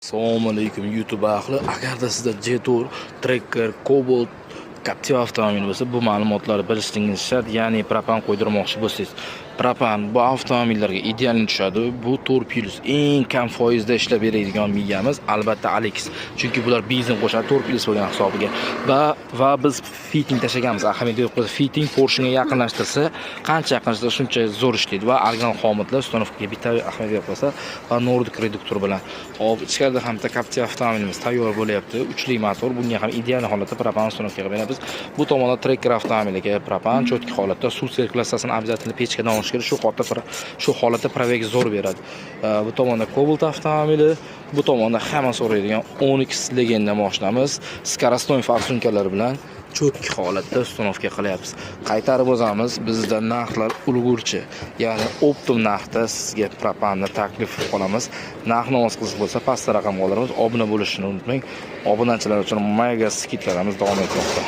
Assalomu alaykum YouTube ahli. Agarda sizda Jetour, Tracker, Cobalt, Captiva avtomobil bo'lsa, bu ma'lumotlarni bilishingiz shart. Ya'ni propan qo'ydirmoqchi bo'lsangiz, propan bu avtomobillarga ideal tushadi. Bu 4+ eng kam foizda ishlab beradigan miyamiz, albatta Alex. Chunki bular benzin qo'shadi 4+ bo'lgan hisobiga. Va biz fitting tashlaganmiz. Ahamiyat yo'q bo'lsa, fitting Porsche'ga yaqinlashtirsa, qancha yaqinlashtirsa shuncha zo'r ishlaydi va original qomatlar ustanovkaga bitta ahamiyat yo'q bo'lsa va Nordic reduktor bilan. Hop, ichkarida ham Captiva avtomobilimiz tayyor bo'lyapti. 3li motor, bunga ham ideal holatda propan ustanovkaga beramiz. Bu tomonda Tracker avtomobiliga propan cho'tki holatda suv sirkulyatsiyasini обязательно pechkadan olish kerak. Shu holatda provek zo'r beradi. Bu tomonda Cobalt avtomobili, bu tomonda hamma so'raydigan Onyx Legenda mashinamiz skorostoy farsunkalar bilan cho'tki holatda ustanovka qilyapmiz. Qaytarib o'zamiz, bizda narxlar ulgurchi, ya'ni optim narxda sizga propanni taklif qilamiz. Narxni oz qiziq bo'lsa, pastda raqamga olamiz. Obuna bo'lishni unutmang. Obunachilar uchun mega skidkalarimiz davom etmoqda.